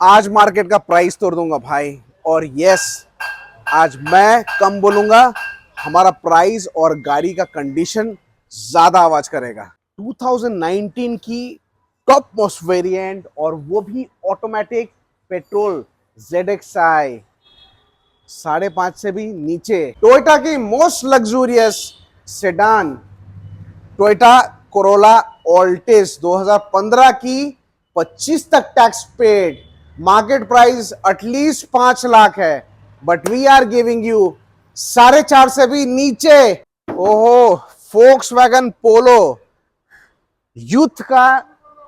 आज मार्केट का प्राइस तोड़ दूंगा भाई। और यस, आज मैं कम बोलूंगा, हमारा प्राइस और गाड़ी का कंडीशन ज्यादा आवाज करेगा। 2019 की टॉप मोस्ट वेरिएंट, और वो भी ऑटोमेटिक पेट्रोल ZXi 5.5 से भी नीचे। टोयोटा की most luxurious sedan Toyota Corolla Altis 2015 की 25 तक tax paid, market price at least 5 lakh है, but we are giving you 4.5 से भी नीचे। ओहो, फोक्सवैगन पोलो यूथ का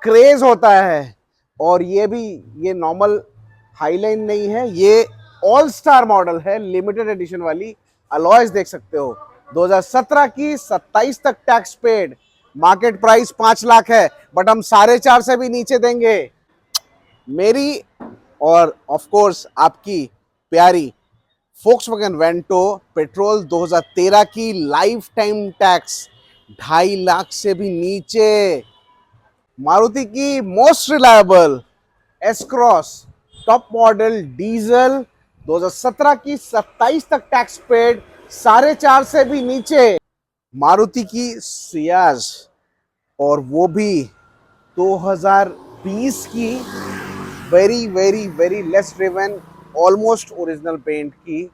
क्रेज होता है। और ये नॉर्मल हाईलाइन नहीं है, ये ऑल स्टार मॉडल है, लिमिटेड एडिशन वाली। अलॉयज देख सकते हो, 2017 की 27 तक tax paid, market price 5 lakh है, बट हम 4.5 से भी नीचे देंगे। मेरी और ऑफ कोर्स आपकी प्यारी फोक्सवैगन वेंटो पेट्रोल 2013 की लाइफ टाइम टैक्स 2.5 लाख से भी नीचे। मारुति की most reliable S cross top model diesel 2017 की 27 तक टैक्स पेड, 4.5 से भी नीचे। मारुति की सियाज, और वो भी 2020 की very very very less driven, almost original paint की।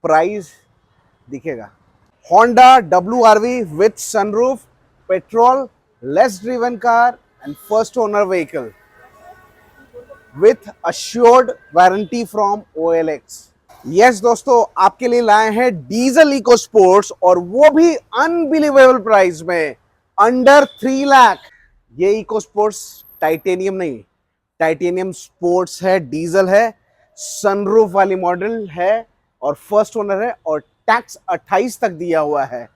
प्राइस दिखेगा। Honda WRV with sunroof, petrol, less driven car and first owner vehicle with assured warranty from OLX। Yes दोस्तों, आपके लिए लाए हैं डीजल इको स्पोर्ट्स, और वो भी अनबिलीवेबल प्राइस में, अंडर 3 लाख। ये इको स्पोर्ट्स टाइटेनियम नहीं, टाइटेनियम स्पोर्ट्स है, डीजल है, सनरूफ वाली मॉडल है, और फर्स्ट ओनर है, और टैक्स 28 तक दिया हुआ है।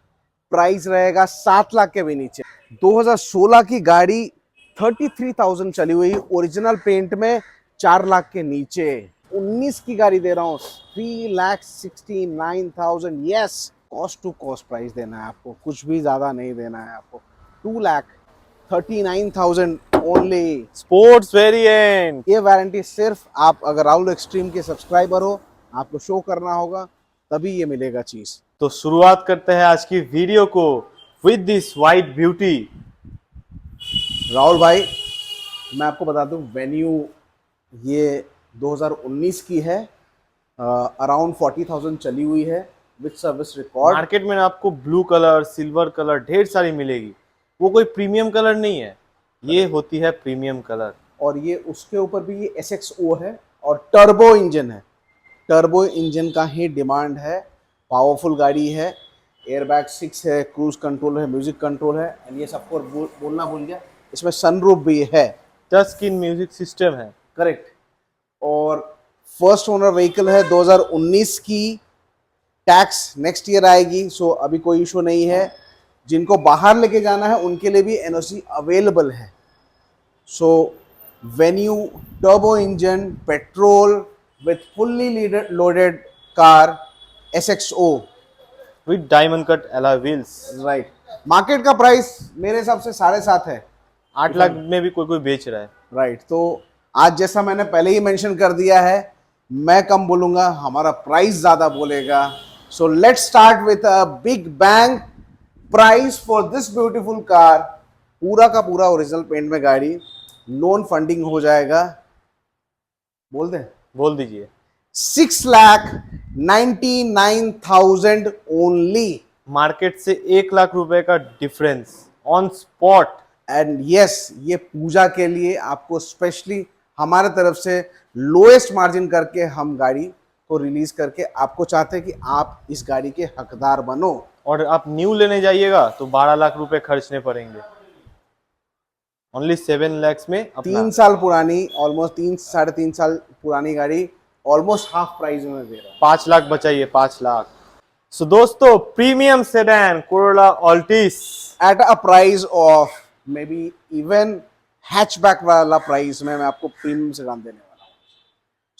प्राइस रहेगा 7 लाख के भी नीचे। 2016 की गाड़ी 33,000 चली हुई, ओरिजिनल पेंट में, 4 लाख के नीचे। 19 की गाड़ी दे रहा हूँ 3,69,000। Yes, cost to cost price देना है आपको, कुछ भी ज्यादा नहीं देना है आपको। 2,39,000 ओनली, स्पोर्ट्स वेरिएंट। ये वारंटी सिर्फ आप अगर राहुल एक्सट्रीम के सब्सक्राइबर हो, आपको शो करना होगा, तभी ये मिलेगा चीज। तो शुरुआत करते हैं आज की वीडियो को with this white beauty. Rahul भाई, मैं आपको बता दूं, वेन्यू ये 2019 की है, अराउंड 40,000 चली हुई है, विद सर्विस रिकॉर्ड। मार्केट में आपको ब्लू कलर, सिल्वर कलर ढेर सारी मिलेगी। वो कोई प्रीमियम कलर नहीं है, ये होती है प्रीमियम कलर। और ये उसके ऊपर भी ये SXO है, और टर्बो इंजन है। टर्बो इंजन का ही डिमांड है, पावरफुल गाड़ी है, एयरबैग 6 है, क्रूज कंट्रोल है, म्यूजिक कंट्रोल है, एंड ये सबको बोलना भूल गया, इसमें सनरूफ भी है, टच स्क्रीन म्यूजिक सिस्टम है। करेक्ट। और फर्स्ट ओनर व्हीकल है, 2019 की। टैक्स नेक्स्ट ईयर आएगी, सो अभी कोई इशू नहीं है। जिनको बाहर लेके जाना है उनके लिए भी NOC अवेलेबल है। So Venue turbo engine petrol with fully loaded car, SXO, with diamond cut alloy wheels. Right. Market का प्राइस मेरे हिसाब से 7.5 है। 8 लाख में भी कोई कोई बेच रहा है। राइट, तो आज जैसा मैंने पहले ही मेंशन कर दिया है, मैं कम बोलूंगा, हमारा प्राइस ज्यादा बोलेगा। So let's start with a big bang. Price for this beautiful car, पूरा का पूरा ओरिजिनल पेंट में गाड़ी, लोन फंडिंग हो जाएगा, बोल दे, बोल दीजिए। 6,99,000 ओनली। मार्केट से 1 लाख रुपए का difference on spot. And yes, ये पूजा के लिए आपको स्पेशली हमारे तरफ से लोएस्ट मार्जिन करके हम गाड़ी को रिलीज करके आपको चाहते हैं कि आप इस गाड़ी के हकदार बनो। और आप न्यू लेने जाइएगा तो 12 लाख रुपए खर्चने पड़ेंगे। ओनली 7 लैक्स में अपना 3 साल पुरानी, ऑलमोस्ट 3-3.5 साल पुरानी गाड़ी, ऑलमोस्ट हाफ प्राइस में दे रहा हूँ। 5 लाख बचाइए, 5 लाख। सो दोस्तों, premium sedan Corolla Altis eight a price of may be even hatchback वाला प्राइस में मैं आपको प्रीमियम सेडान देने वाला हूँ।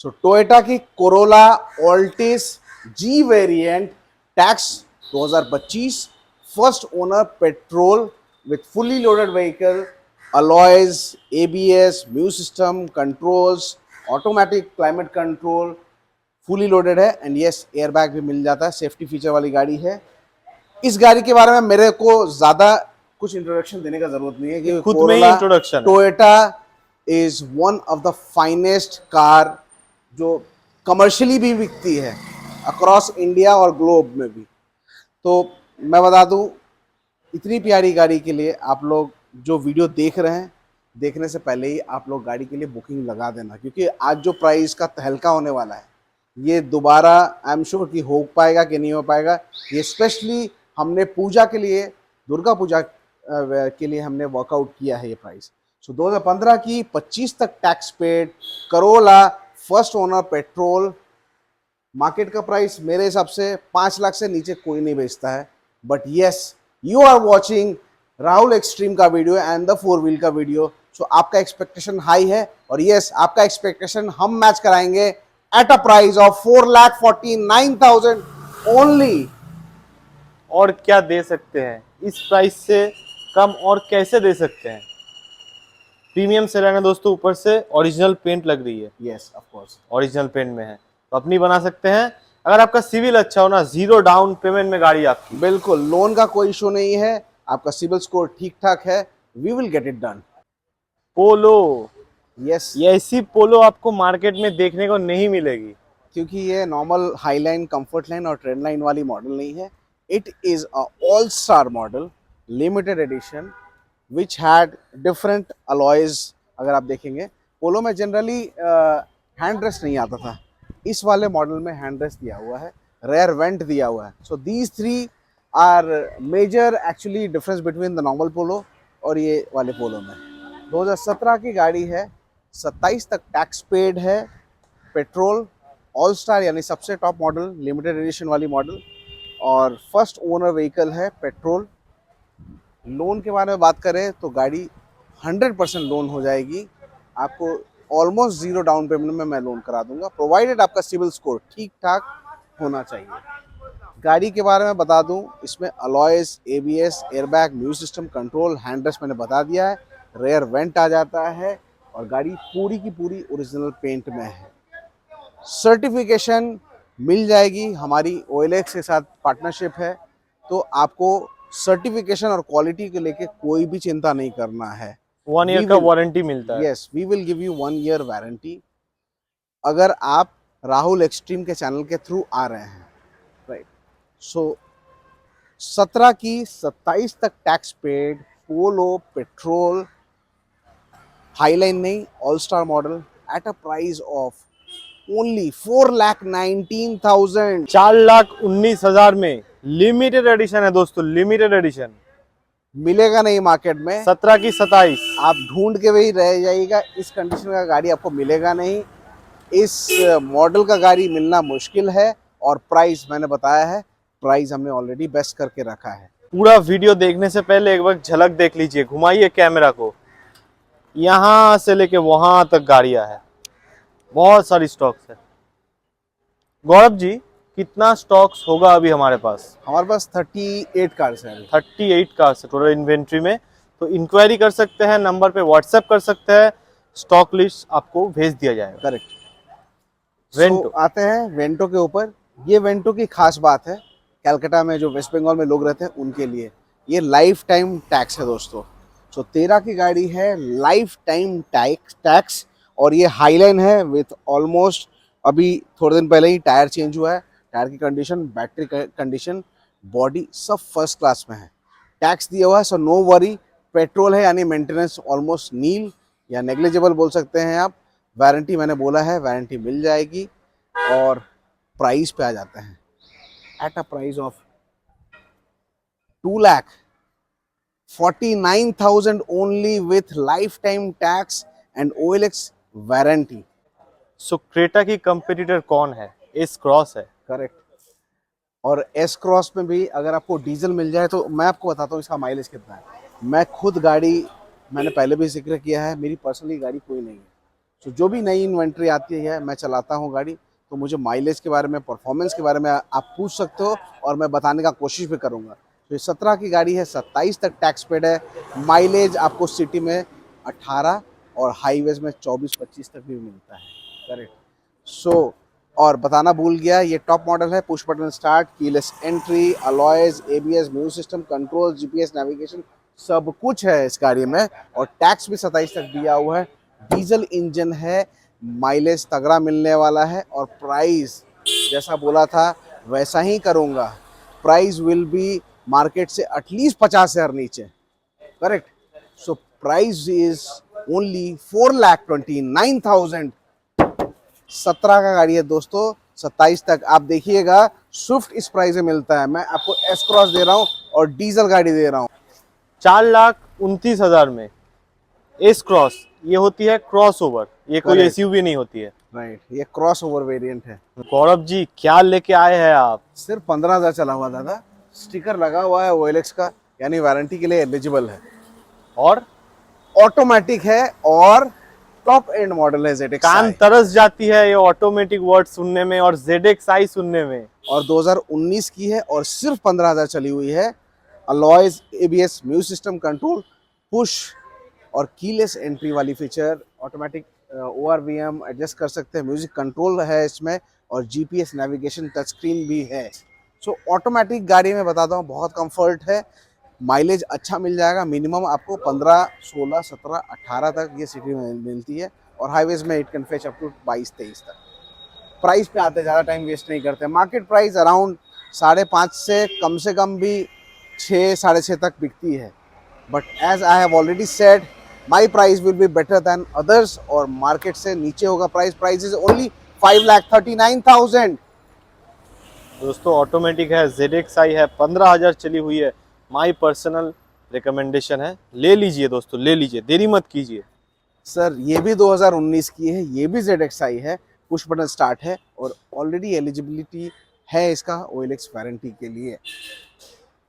सो टोयोटा की Corolla Altis G variant, tax 2025, first owner petrol with fully loaded vehicle, alloys, ABS, music system, controls, automatic climate control, fully loaded है and yes airbag भी मिल जाता है, सेफ्टी फीचर वाली गाड़ी है। इस गाड़ी के बारे में मेरे को ज्यादा कुछ इंट्रोडक्शन देने का जरूरत नहीं है ये क्योंकि खुद में ही कोरोला इंट्रोडक्शन है। Toyota is one of the finest car जो कमर्शियली भी बिकती है अक्रॉस इंडिया और ग्लोब में भी। तो मैं बता दूं, इतनी प्यारी गाड़ी के लिए आप लोग जो वीडियो देख रहे हैं, देखने से पहले ही आप लोग गाड़ी के लिए बुकिंग लगा देना, क्योंकि आज जो प्राइस का तहलका होने वाला है ये दोबारा आई एम श्योर कि हो पाएगा कि नहीं हो पाएगा। ये स्पेशली हमने पूजा के लिए, दुर्गा पूजा के लिए हमने वर्कआउट किया है ये प्राइस। सो 2015 की 25 तक tax paid Corolla first owner petrol, market का प्राइस मेरे हिसाब से 5 लाख से नीचे कोई नहीं बेचता है। But yes, you are watching Rahul Extreme का वीडियो एंड द 4 व्हील का वीडियो, सो आपका एक्सपेक्टेशन हाई है और यस आपका एक्सपेक्टेशन हम मैच कराएंगे eight a price of 4,49,000 only. और क्या दे सकते हैं इस प्राइस से कम, और कैसे दे सकते हैं? प्रीमियम सेडान है दोस्तों, ऊपर से ओरिजिनल पेंट लग रही है। Yes of course original paint में है तो अपनी बना सकते हैं। अगर आपका सिविल अच्छा हो ना, 0 डाउन पेमेंट में गाड़ी आपकी। बिल्कुल, लोन का कोई इशू नहीं है, आपका सिविल स्कोर ठीक ठाक है, we will get it done. Polo, yes, ये ऐसी पोलो आपको मार्केट में देखने को नहीं मिलेगी। क्योंकि ये normal high line, comfort line और ट्रेंड लाइन वाली मॉडल नहीं है। It is a all star model, limited edition which had different alloys. अगर आप देखेंगे पोलो में जनरली हैंड रेस्ट नहीं आता था, इस वाले मॉडल में हैंड रेस्ट दिया हुआ है, रेयर वेंट दिया हुआ है। So these three are major actually difference between the normal Polo और ये वाले पोलो में। 2017 की गाड़ी है, 27 तक टैक्स पेड है, पेट्रोल, ऑल स्टार यानी सबसे टॉप मॉडल, लिमिटेड एडिशन वाली मॉडल और फर्स्ट ओनर व्हीकल है, पेट्रोल। लोन के बारे में बात करें तो गाड़ी 100% लोन हो जाएगी आपको, ऑलमोस्ट 0 डाउन पेमेंट में मैं लोन करा दूंगा, प्रोवाइडेड आपका सिविल स्कोर ठीक ठाक होना चाहिए। गाड़ी के बारे में बता दूं, इसमें alloys, ABS, airbag, music system, control, hand rest मैंने बता दिया है, रेयर वेंट आ जाता है और गाड़ी पूरी की पूरी ओरिजिनल पेंट में है। सर्टिफिकेशन मिल जाएगी, हमारी OLX के साथ पार्टनरशिप है, तो आपको सर्टिफिकेशन और क्वालिटी को लेके कोई भी चिंता नहीं करना है। 1 ईयर का वारंटी मिलता है। Yes, we will give you 1 year warranty अगर आप राहुल एक्सट्रीम के चैनल के थ्रू आ रहे हैं, राइट। सो 17 की 27 तक tax paid, Polo, petrol, Highline नहीं, all star model at a price of only 4,19,000। 4,19,000 में लिमिटेड एडिशन है दोस्तों, लिमिटेड एडिशन मिलेगा नहीं मार्केट में, 17 की 27। आप ढूंढ के भी रह जाइएगा, इस कंडीशन का गाड़ी आपको मिलेगा नहीं। इस मॉडल का गाड़ी मिलना मुश्किल है और प्राइस मैंने बताया है, प्राइस हमने ऑलरेडी बेस्ट करके रखा है। पूरा वीडियो देखने से पहले एक बार झलक देख लीजिए, घुमाइए कैमरा को, यहाँ से लेके वहां तक गाड़ियां है, बहुत सारी स्टॉक्स है। गौरव जी, कितना स्टॉक्स होगा अभी हमारे पास? हमारे पास 38 कार्स हैं। 38 कार्स है टोटल इन्वेंट्री में, तो इंक्वायरी कर सकते हैं, नंबर पे व्हाट्सएप कर सकते हैं, स्टॉक लिस्ट आपको भेज दिया जाएगा। करेक्ट। वेंटो आते हैं वेंटो के ऊपर। ये वेंटो की खास बात है, कलकत्ता में जो वेस्ट बंगाल में लोग रहते हैं उनके लिए ये लाइफ टाइम टैक्स है दोस्तों। सो 13 की गाड़ी है, लाइफ टाइम टैक्स और ये हाईलाइन है विथ ऑलमोस्ट, अभी थोड़े दिन पहले ही टायर चेंज हुआ है, टायर की कंडीशन, बैटरी कंडीशन, बॉडी सब फर्स्ट क्लास में है, टैक्स दिया हुआ है, सो नो वरी। पेट्रोल है यानी मेंटेनेंस ऑलमोस्ट नील या नेग्लिजिबल बोल सकते हैं आप। वारंटी मैंने बोला है, वारंटी मिल जाएगी और प्राइस पे आ जाते हैं eight a price of 2,49,000 only with life time tax and OLX warranty. So Creta की कंपटीटर कौन है? एस क्रॉस है। करेक्ट। और एस क्रॉस में भी अगर आपको डीजल मिल जाए तो मैं आपको बताता हूँ इसका माइलेज कितना है। मैं खुद गाड़ी, मैंने पहले भी जिक्र किया है, मेरी पर्सनली गाड़ी कोई नहीं है, तो जो भी नई इन्वेंट्री आती है मैं चलाता हूँ गाड़ी, तो मुझे माइलेज के बारे में, परफॉर्मेंस के बारे में आप पूछ सकते हो और मैं बताने का कोशिश भी करूँगा। तो ये 17 की गाड़ी है, 27 तक टैक्स पेड है, माइलेज आपको सिटी में 18 और हाईवेज में 24-25 तक भी मिलता है। करेक्ट। सो और बताना भूल गया, ये टॉप मॉडल है, push button start, keyless entry, alloys, ABS, music system, control, GPS, navigation, सब कुछ है इस गाड़ी में। और टैक्स भी 27 तक दिया हुआ है। डीजल इंजन है, माइलेज तगड़ा मिलने वाला है। और प्राइस जैसा बोला था वैसा ही करूँगा, प्राइस विल बी मार्केट से एटलीस्ट 50,000 नीचे। Correct. So price is only 4,29,000। 17 का गाड़ी है दोस्तों, 27 तक आप देखिएगा। स्विफ्ट इस प्राइस में मिलता है, मैं आपको एस क्रॉस दे रहा हूँ और डीजल गाड़ी दे रहा हूँ। 4,29,000 में एस क्रॉस, ये होती है क्रॉस ओवर, ये कोई Correct. एसयूवी नहीं होती है। राइट, ये क्रॉस ओवर वेरिएंट है। गौरव जी क्या लेके आए हैं आप? सिर्फ 15,000 चला हुआ दादा, स्टिकर लगा हुआ है OLX का, यानी वारंटी के लिए एलिजिबल है। और ऑटोमेटिक है और टॉप एंड मॉडल है ZXi। कान तरस जाती है ये ऑटोमेटिक वर्ड सुनने में और ZXi सुनने में। और 2019 की है और सिर्फ 15,000 चली हुई है। Alloys, ABS, music system, control, push और कीलेस एंट्री वाली फीचर, ऑटोमेटिक ORVM एडजस्ट कर सकते हैं, म्यूजिक कंट्रोल है इसमें और जीपीएस, नेविगेशन, टच स्क्रीन भी है। सो ऑटोमेटिक गाड़ी में बताता हूँ बहुत कंफर्ट है, माइलेज अच्छा मिल जाएगा। मिनिमम आपको 15, 16, 17, 18 तक ये सिटी में मिलती है और हाईवेज में it can fetch up to 22-23 तक। प्राइस पे आते, ज़्यादा टाइम वेस्ट नहीं करते। मार्केट प्राइस अराउंड 5.5 से कम भी 6, 6.5 तक बिकती है। But as I have already said, my price will be better than others और मार्केट से नीचे होगा प्राइस। Price is only 5,39,000। दोस्तों ऑटोमेटिक है, ZXi है, 15,000 चली हुई है। माई पर्सनल रिकमेंडेशन है, ले लीजिए दोस्तों, ले लीजिए, देरी मत कीजिए। सर ये भी 2019 की है, ये भी ZXi है, पुश बटन स्टार्ट है और ऑलरेडी एलिजिबिलिटी है इसका OLX वारंटी के लिए।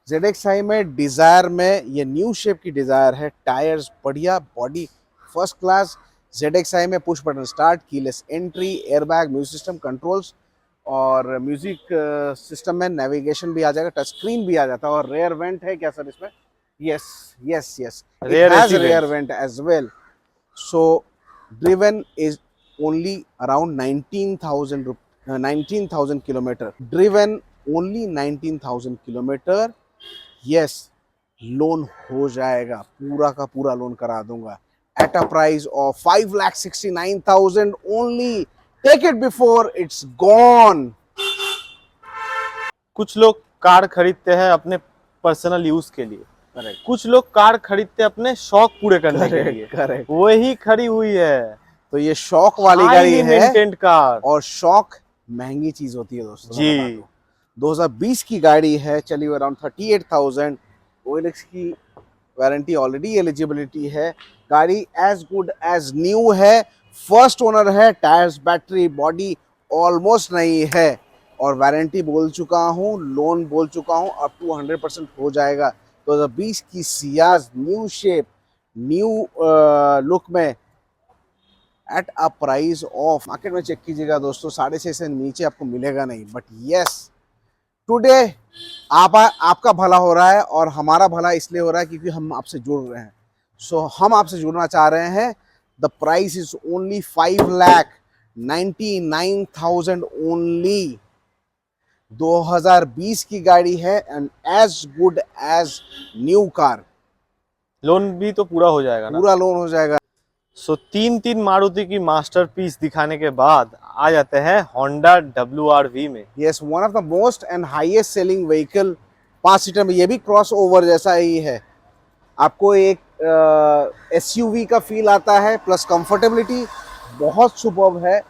ZXi में डिज़ायर में ये न्यू शेप की डिज़ायर है, टायर्स बढ़िया, बॉडी फर्स्ट क्लास। ZXi में push button start, keyless entry, airbag, music system, controls और म्यूजिक सिस्टम में नेविगेशन भी आ जाएगा, टच स्क्रीन भी आ जाता है। और रेयर वेंट है क्या सर इसमें? Yes yes yes, it Rear has AC rear vent. Vent as well. So driven is only around 19,000 kilometer. Driven only 19,000 kilometer. Yes, loan हो जाएगा, पूरा का पूरा लोन करा दूंगा at a price of 5,69,000 only. Take it before it's gone. कुछ लोग car खरीदते हैं अपने पर्सनल यूज के लिए, Correct. कुछ लोग कार खरीदते हैं अपने शौक पूरे करने के लिए। Correct. वही खड़ी हुई है, तो ये शौक वाली गाड़ी हाईली है मेंटेन्ड कार। और शौक महंगी चीज होती है दोस्तों। जी। मैं बता दूं। 2020 की गाड़ी है, चली हुई अराउंड 38,000। OLX की वारंटी ऑलरेडी एलिजिबिलिटी है। गाड़ी एज गुड एज न्यू है, फर्स्ट ओनर है, टायर्स, बैटरी, बॉडी ऑलमोस्ट नहीं है और वारंटी बोल चुका हूँ, लोन बोल चुका हूँ, अप टू 100% हो जाएगा। 2020 की Ciaz new shape, new look में at a price of, market में चेक कीजिएगा दोस्तों, 6.5 से नीचे आपको मिलेगा नहीं। बट यस, टुडे आपका भला हो रहा है और हमारा भला इसलिए हो रहा है क्योंकि हम आपसे जुड़ रहे हैं। सो हम आपसे जुड़ना चाह रहे हैं। The price is only 5,99,000 only. 2020 की गाड़ी है and as good as new car. Loan भी तो पूरा हो जाएगा ना। पूरा लोन हो जाएगा। सो तीन मारुति की मास्टरपीस दिखाने के बाद आ जाते हैं होंडा WRV में। Yes, one of the most and highest selling vehicle 5 seater में। ये भी क्रॉस ओवर जैसा ही है, आपको एक SUV का फील आता है, प्लस कंफर्टेबिलिटी बहुत सुपर्ब है,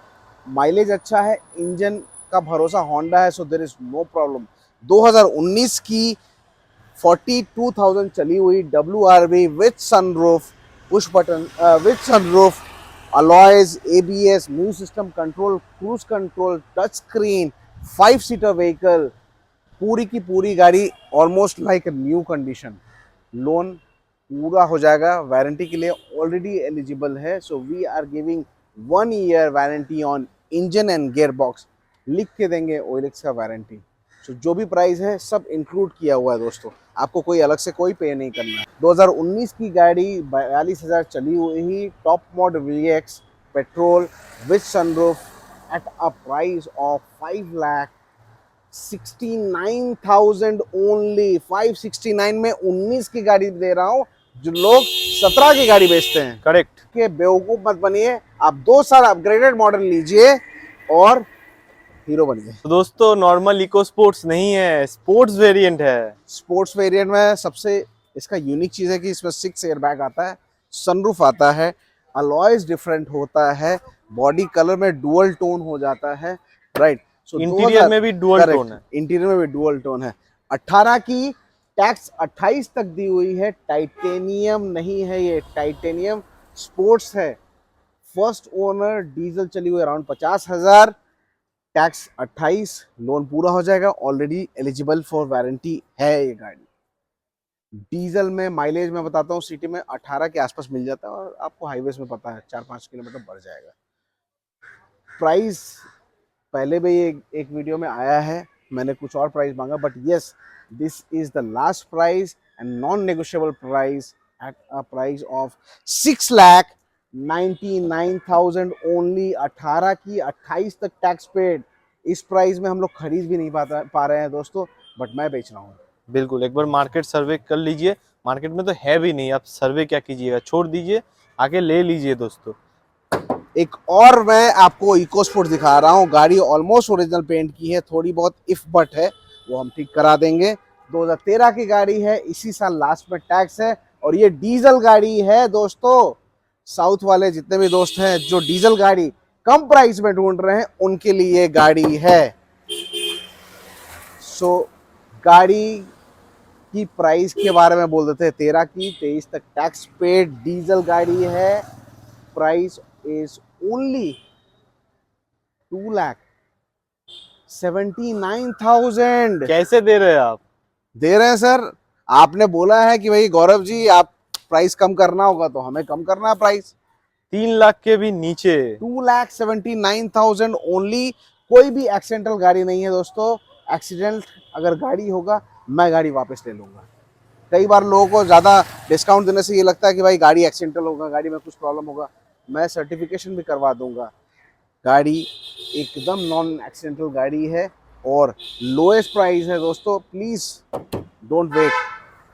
माइलेज अच्छा है, इंजन का भरोसा होंडा है, so there is no problem. 2019 की 42,000 चली हुई WRV with sunroof, push button with sunroof, alloys, ABS, music system, control, cruise control, touch screen, 5 seater vehicle, पूरी की पूरी गाड़ी almost like new condition. Loan पूरा हो जाएगा, वारंटी के लिए ऑलरेडी एलिजिबल है। So we are giving 1 year warranty on engine and gear box, लिख के देंगे OLX का वारंटी। सो जो भी प्राइस है सब इंक्लूड किया हुआ है दोस्तों। आपको कोई अलग से कोई पे नहीं करना है। 2019 की गाड़ी 42,000 चली हुई, top mod VX petrol with sunroof eight a price of 5,69,000 only. 569 में 19 की गाड़ी दे रहा हूँ, जो लोग 17 की गाड़ी बेचते हैं। करेक्ट। के बेवकूफ मत बनिए, आप 2 साल अपग्रेडेड मॉडल लीजिए और हीरो बनिए। तो दोस्तों नॉर्मल इको स्पोर्ट्स नहीं है, स्पोर्ट्स वेरिएंट है। स्पोर्ट्स वेरिएंट में सबसे इसका यूनिक चीज़ है कि इसमें 6 एयरबैग आता है, सनरूफ आता है, अलॉयज डिफरेंट होता है, बॉडी कलर में डुअल टोन हो जाता है, राइट। सो इंटीरियर में भी डुअल टोन है। इंटीरियर में भी डुअल टोन है। 18 की टैक्स 28 तक दी हुई है, टाइटेनियम नहीं है, ये टाइटेनियम स्पोर्ट्स है। फर्स्ट ओनर, डीजल चली हुई अराउंड 50,000, टैक्स 28, लोन पूरा हो जाएगा, ऑलरेडी एलिजिबल फॉर वारंटी है ये गाड़ी। डीजल में माइलेज मैं बताता हूँ, सिटी में 18 के आसपास मिल जाता है और आपको हाईवेज में पता है 4-5 किलोमीटर बढ़ जाएगा। प्राइस पहले भी एक वीडियो में आया है, मैंने कुछ और प्राइस मांगा, but yes this is the last price and non negotiable price at a price of 6,99,000 only. 18 की 28 तक टैक्स पेड। इस प्राइस में हम लोग खरीद भी नहीं पा रहे हैं दोस्तों, बट मैं बेच रहा हूँ। बिल्कुल, एक बार मार्केट सर्वे कर लीजिए। मार्केट में तो है भी नहीं, आप सर्वे क्या कीजिएगा, छोड़ दीजिए, आके ले लीजिए दोस्तों। एक और मैं आपको इको स्पोर्ट दिखा रहा हूँ, गाड़ी ऑलमोस्ट ओरिजिनल पेंट की है, थोड़ी बहुत इफ बट है, वो हम ठीक करा देंगे। 2013 की गाड़ी है, इसी साल लास्ट में टैक्स है, और ये डीजल गाड़ी है दोस्तों। साउथ वाले जितने भी दोस्त हैं जो डीजल गाड़ी कम प्राइस में ढूंढ रहे हैं, उनके लिए गाड़ी है। सो गाड़ी की प्राइस के बारे में बोल देते हैं। 13 की 23 तक टैक्स पेड डीजल गाड़ी है। Price is only 2,79,000। कैसे दे रहे हैं आप? दे रहे हैं सर, आपने बोला है कि भाई गौरव जी आप प्राइस कम करना होगा, तो हमें कम करना है प्राइस। 3 लाख के भी नीचे। 2,79,000 ओनली। कोई भी एक्सीडेंटल गाड़ी नहीं है दोस्तों। एक्सीडेंट अगर गाड़ी होगा, मैं गाड़ी वापस ले लूंगा। कई बार लोगों को ज़्यादा डिस्काउंट देने से ये लगता है कि भाई गाड़ी एक्सीडेंटल होगा, गाड़ी में कुछ प्रॉब्लम होगा, मैं सर्टिफिकेशन भी करवा दूंगा। गाड़ी एकदम नॉन एक्सीडेंटल गाड़ी है और लोएस्ट प्राइस है दोस्तों। Please don't wait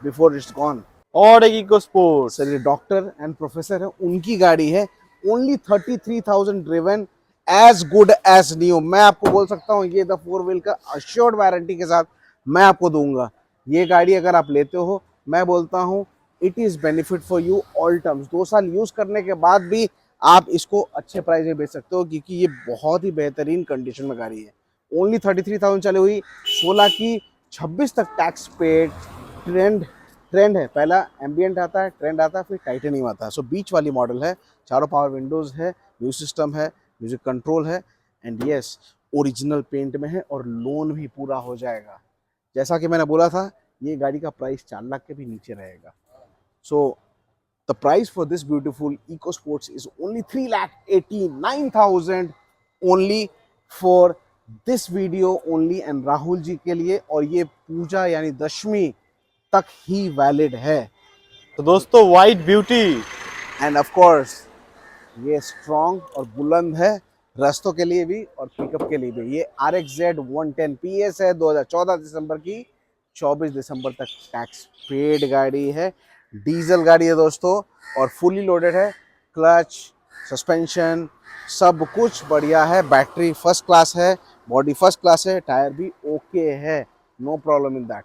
before it's gone. और एक इको स्पोर्ट। सर ये डॉक्टर एंड प्रोफेसर है, उनकी गाड़ी है, only 33,000 driven, as good as new. मैं आपको बोल सकता हूँ ये द 4 व्हील का अश्योर्ड वारंटी के साथ मैं आपको दूंगा। ये गाड़ी अगर आप लेते हो, मैं बोलता हूँ it is benefit for you all terms. 2 साल यूज़ करने के बाद भी आप इसको अच्छे प्राइस में बेच सकते हो, क्योंकि ये बहुत ही बेहतरीन कंडीशन में गाड़ी है। ओनली 33,000 चली हुई, 16 की 26 तक टैक्स पेड। ट्रेंड है, पहला एम्बियंट आता है, ट्रेंड आता है, फिर टाइटेनियम आता है। सो बीच वाली मॉडल है, चारों पावर विंडोज़ है, म्यूजिक सिस्टम है, म्यूजिक कंट्रोल है, एंड यस ओरिजिनल पेंट में है और लोन भी पूरा हो जाएगा। जैसा कि मैंने बोला था, ये गाड़ी का प्राइस 4 लाख के भी नीचे रहेगा। So the price for this beautiful eco sports is only 3,89,000 only for this video only, and Rahul ji के लिए। और ये पूजा यानी दशमी तक ही वैलिड है। तो दोस्तों white beauty, end of course ये स्ट्रॉन्ग और बुलंद है, रास्तों के लिए भी और पिकअप के लिए भी। ये RXZ 110 PS है, 2014 दिसंबर की, 24 दिसंबर तक टैक्स पेड गाड़ी है। डीजल गाड़ी है दोस्तों और फुली लोडेड है। क्लच, सस्पेंशन सब कुछ बढ़िया है, बैटरी फर्स्ट क्लास है, बॉडी फर्स्ट क्लास है, टायर भी ओके है, no problem in that.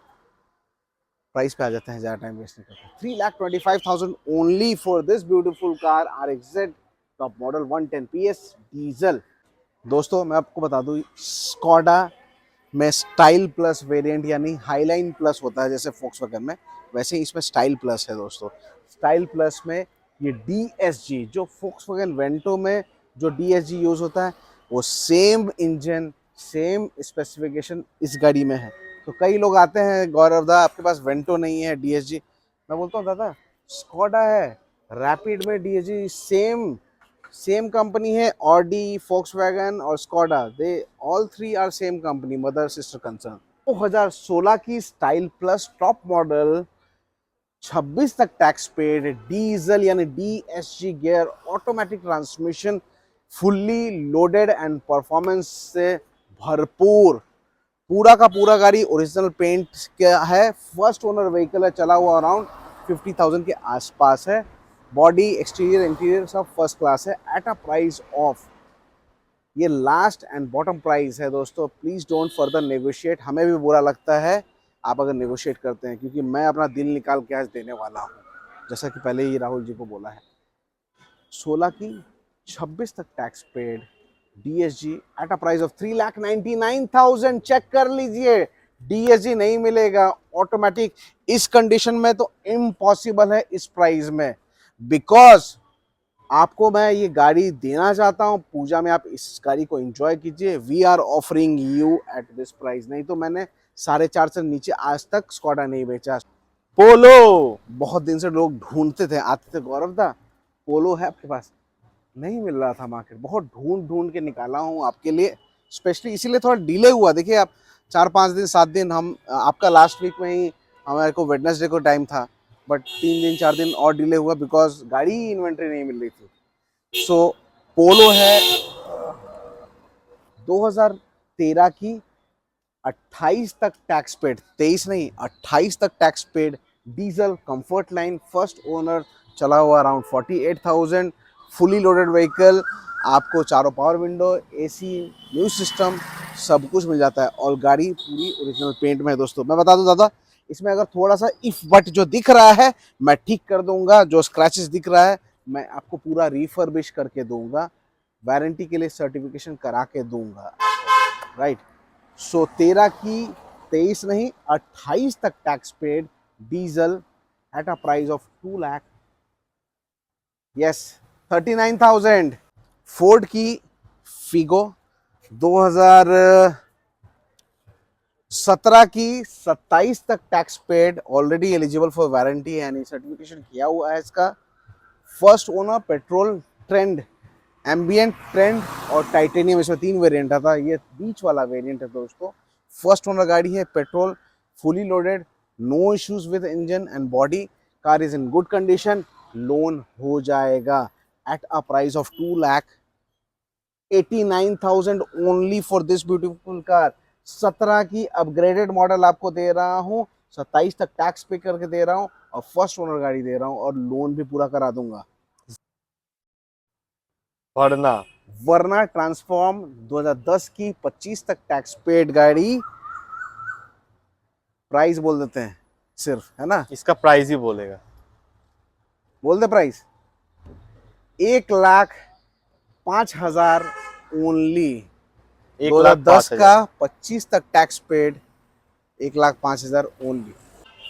Price पे आ जाते हैं, ज़्यादा टाइम वेस्ट नहीं करते। 3,25,000 only for this beautiful car RXZ top model 110 PS diesel. दोस्तों मैं आपको बता दूं, स्कोडा में स्टाइल प्लस वेरिएंट यानी हाईलाइन प्लस होता है जैसे फोक्सवैगन में, वैसे ही इसमें स्टाइल प्लस है दोस्तों। स्टाइल प्लस में ये DSG, जो फोक्सवैगन वेंटो में जो DSG यूज़ होता है, वो सेम इंजन सेम स्पेसिफिकेशन इस गाड़ी में है। तो कई लोग आते हैं, गौरव दा आपके पास वेंटो नहीं है DSG, मैं बोलता हूँ दादा स्कोडा है, रैपिड में DSG सेम कंपनी है। ऑडी, फोक्सवैगन और Skoda, they all three are same company, mother sister concern. 2016 की स्टाइल प्लस टॉप मॉडल, 26 तक टैक्स पेड, डीजल यानी DSG gear, automatic transmission, fully loaded and performance से भरपूर। पूरा का पूरा गाड़ी ओरिजिनल पेंट का है, फर्स्ट ओनर व्हीकल है, चला हुआ अराउंड 50,000 के आसपास है। बॉडी एक्सटीरियर इंटीरियर सब फर्स्ट क्लास है एट अ प्राइस ऑफ, ये लास्ट एंड बॉटम प्राइस है दोस्तों, प्लीज डोंट फर्दर नेगोशिएट। हमें भी बुरा लगता है आप अगर नेगोशिएट करते हैं, क्योंकि मैं अपना दिल निकाल के आज देने वाला हूँ, जैसा कि पहले ही राहुल जी को बोला है। 16 की 26 तक tax paid, DSG at a price of 3,99,000। Check कर लीजिए, DSG नहीं मिलेगा ऑटोमेटिक इस कंडीशन में, तो इम्पॉसिबल है इस प्राइस में। बिकॉज आपको मैं ये गाड़ी देना चाहता हूँ, पूजा में आप इस गाड़ी को एंजॉय कीजिए। We are offering you at this price. नहीं तो मैंने 4.5 से नीचे आज तक स्कॉडा नहीं बेचा। पोलो। बहुत दिन से लोग ढूंढते थे, आते थे, गौरव दा पोलो है आपके पास? नहीं मिल रहा था मार्केट, बहुत ढूंढ ढूंढ के निकाला हूँ आपके लिए स्पेशली, इसीलिए थोड़ा डिले हुआ। देखिए आप 4-5 दिन 7 दिन, हम आपका लास्ट वीक में ही हमारे को वेडनेसडे को टाइम था, बट 3 दिन 4 दिन और डिले हुआ बिकॉज गाड़ी इन्वेंट्री नहीं मिल रही थी। सो पोलो है 2013 की, 28 तक टैक्स पेड, 23 नहीं 28 तक tax paid, diesel comfort line, first owner, चला हुआ अराउंड 48,000, फुली लोडेड व्हीकल, आपको चारों power window, AC, music system सब कुछ मिल जाता है और गाड़ी पूरी ओरिजिनल पेंट में है दोस्तों। मैं बता दूं दादा, इसमें अगर थोड़ा सा इफ बट जो दिख रहा है मैं ठीक कर दूंगा, जो स्क्रैचेस दिख रहा है मैं आपको पूरा रिफर्बिश करके दूंगा, वारंटी के लिए सर्टिफिकेशन करा के दूंगा, राइट। सो 13 की 23 नहीं 28 तक tax paid, diesel eight a price of 2 lakh, yes 39,000। Ford की फिगो 2017 की 27 तक tax paid, already eligible for warranty यानी सर्टिफिकेशन किया हुआ है इसका, first owner, petrol, trend, ambient, trend और टाइटेनियम, इसमें 3 वेरिएंट आता है, ये बीच वाला वेरिएंट है दोस्तों। फर्स्ट ओनर गाड़ी है, petrol, fully loaded, no issues with engine and body, car is in good condition, loan हो जाएगा at a price of 2,89,000 only for this beautiful car. 17 की अपग्रेडेड मॉडल आपको दे रहा हूँ, 27 तक टैक्स पे करके दे रहा हूँ और फर्स्ट ओनर गाड़ी दे रहा हूँ और लोन भी पूरा करा दूंगा। वरना ट्रांसफॉर्म 2010 की 25 तक टैक्स पेड गाड़ी, प्राइस बोल देते हैं सिर्फ, है ना, इसका प्राइस ही बोलेगा, बोल दे प्राइस 1,05,000 ओनली। 2010 का 25 तक टैक्स पेड, 1,05,000 ओनली।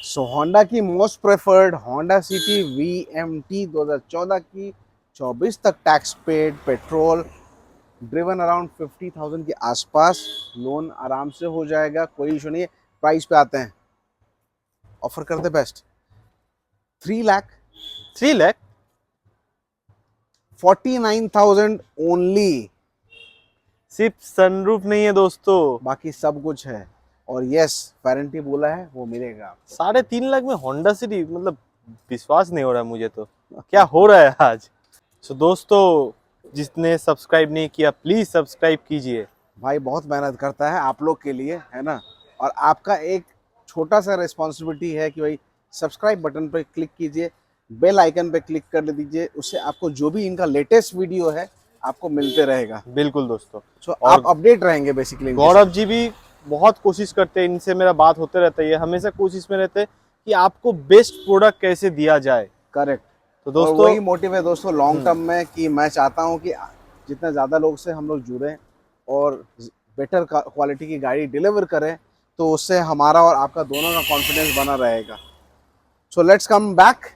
सो होंडा की most preferred Honda city VMT 2014 की, 24 तक tax paid, petrol, driven around 50,000 के आसपास, लोन आराम से हो जाएगा, कोई इशू नहीं है। प्राइस पे आते हैं, ऑफर करते बेस्ट 3,49,000 ओनली। सिर्फ सनरूफ नहीं है दोस्तों, बाकी सब कुछ है और यस वारंटी बोला है वो मिलेगा। 3.5 लाख में होंडा सिटी, मतलब विश्वास नहीं हो रहा है मुझे तो, क्या हो रहा है आज। सो दोस्तों, जिसने सब्सक्राइब नहीं किया प्लीज सब्सक्राइब कीजिए। भाई बहुत मेहनत करता है आप लोग के लिए, है ना, और आपका एक छोटा सा रिस्पॉन्सिबिलिटी है कि भाई सब्सक्राइब बटन पर क्लिक कीजिए, बेल आइकन पे क्लिक कर दीजिए, उससे आपको जो भी इनका लेटेस्ट वीडियो है आपको मिलते रहेगा। बिल्कुल दोस्तों, सो आप अपडेट रहेंगे बेसिकली। गौरव जी भी बहुत कोशिश करते हैं, इनसे मेरा बात होते रहता है, ये हमेशा कोशिश में रहते हैं कि आपको बेस्ट प्रोडक्ट कैसे दिया जाए। करेक्ट। तो और दोस्तों वही मोटिव है दोस्तों लॉन्ग टर्म में, कि मैं चाहता हूँ कि जितना ज़्यादा लोग से हम लोग जुड़ें और बेटर क्वालिटी की गाड़ी डिलीवर करें, तो उससे हमारा और आपका दोनों का कॉन्फिडेंस बना रहेगा। So let's come back.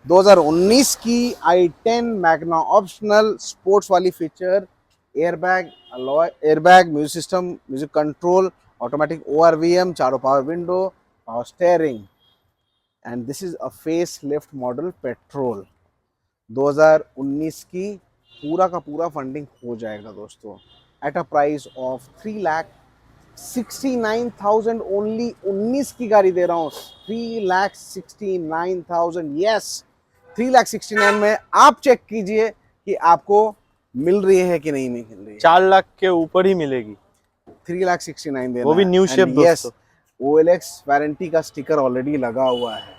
2019 की i10 मैग्ना ऑप्शनल स्पोर्ट्स वाली feature, airbag, alloy airbag, music system, music control, automatic ORVM, चारों power window, power steering, and this is a face lift model petrol. 2019 की पूरा का पूरा funding हो जाएगा दोस्तों eight a price of 3,49,000 3,69,000 only, 19 की गाड़ी दे रहा हूँ, 3,69,000, यस 3,69,000 में। आप चेक कीजिए कि आपको मिल रही है कि नहीं मिल रही है। 4 लाख के ऊपर ही मिलेगी, 3,69,000 देना वो भी है। न्यू शेप एंड यस, दोस्तों। OLX वारंटी का स्टिकर ऑलरेडी लगा हुआ है।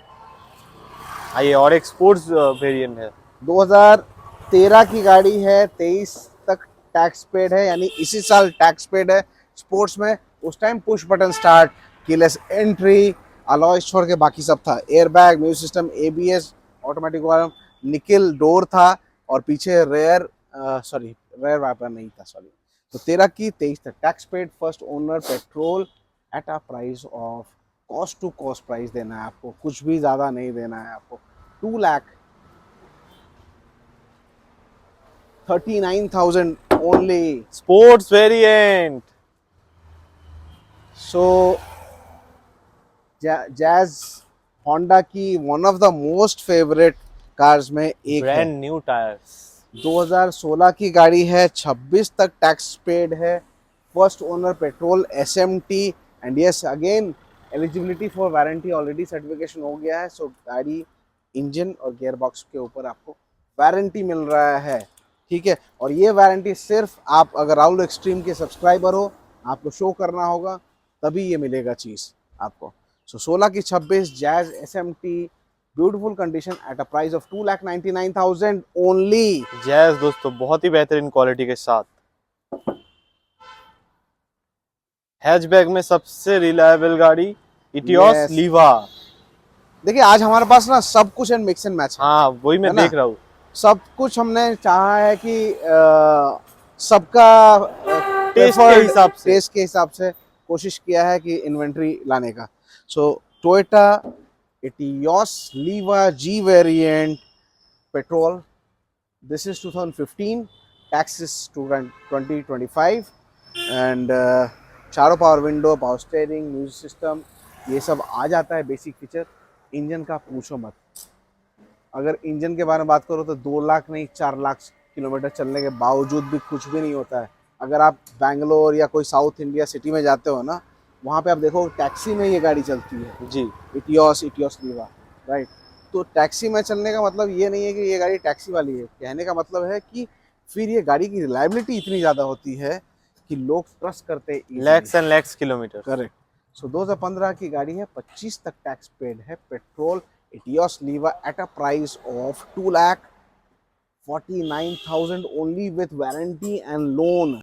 आइए, और एक स्पोर्ट्स वेरिएंट है। 2013 की गाड़ी है, 23 तक टैक्स पेड है, यानी इसी साल टैक्स पेड है। स्पोर्ट्स में उस time push button start, keyless entry, alloy छोड़ के बाकी सब था। Airbag, music system, ABS, automatic warm, निकल डोर था और पीछे रेयर वाइपर नहीं था, सॉरी। तो 13 की 23 तक tax paid, first owner, petrol, at a price of cost to cost price देना है आपको, कुछ भी ज्यादा नहीं देना है आपको। 2,39,000 only. Sports variant. So Jazz Honda की one of the most favourite cars में एक है। Brand new tyres. 2016 की गाड़ी है, 26 तक टैक्स पेड है, first owner, petrol, SMT, and yes again eligibility for warranty already certification हो गया है। सो गाड़ी, इंजन और गियर बॉक्स के ऊपर आपको वारंटी मिल रहा है, ठीक है। और ये वारंटी सिर्फ आप अगर राहुल एक्सट्रीम के सब्सक्राइबर हो, आपको शो करना होगा, तभी ये मिलेगा चीज़ आपको। सो 16 की 26 jazz SMT, beautiful condition, eight a price of 2,99,000 only. Jazz दोस्तों, बहुत ही बेहतरीन क्वालिटी के साथ। हैचबैक में सबसे रिलायबल गाड़ी इटियोस Yes. लीवा। देखिए आज हमारे पास ना सब कुछ एंड मिक्स एंड मैच है। हाँ, वही मैं है ना? देख रहा हूँ। सब कुछ हमने चाहा है कि सबका टेस्ट के हिसाब से। टेस्ट के हिसाब से कोशिश किया है कि इन्वेंट्री लाने का। So Toyota Etios Liva G variant, petrol, this is 2015, tax is 2025, and चारों power window, power steering, music system, ये सब आ जाता है बेसिक फीचर। इंजन का पूछो मत, अगर इंजन के बारे में बात करो तो 2 लाख नहीं 4 लाख किलोमीटर चलने के बावजूद भी कुछ भी नहीं होता है। अगर आप बैंगलोर या कोई साउथ इंडिया सिटी में जाते हो ना, वहाँ पे आप देखो टैक्सी में ये गाड़ी चलती है, जी। Etios Liva, right. तो टैक्सी में चलने का मतलब ये नहीं है कि ये गाड़ी टैक्सी वाली है, कहने का मतलब है कि फिर ये गाड़ी की रिलायबिलिटी इतनी ज़्यादा होती है कि लोग ट्रस्ट करते हैं। Lakhs and lakhs kilometre. Correct. So 2015 की गाड़ी है, 25 तक टैक्स पेड है, petrol, Etios Liva, at a price of 2,49,000 only with warranty and loan.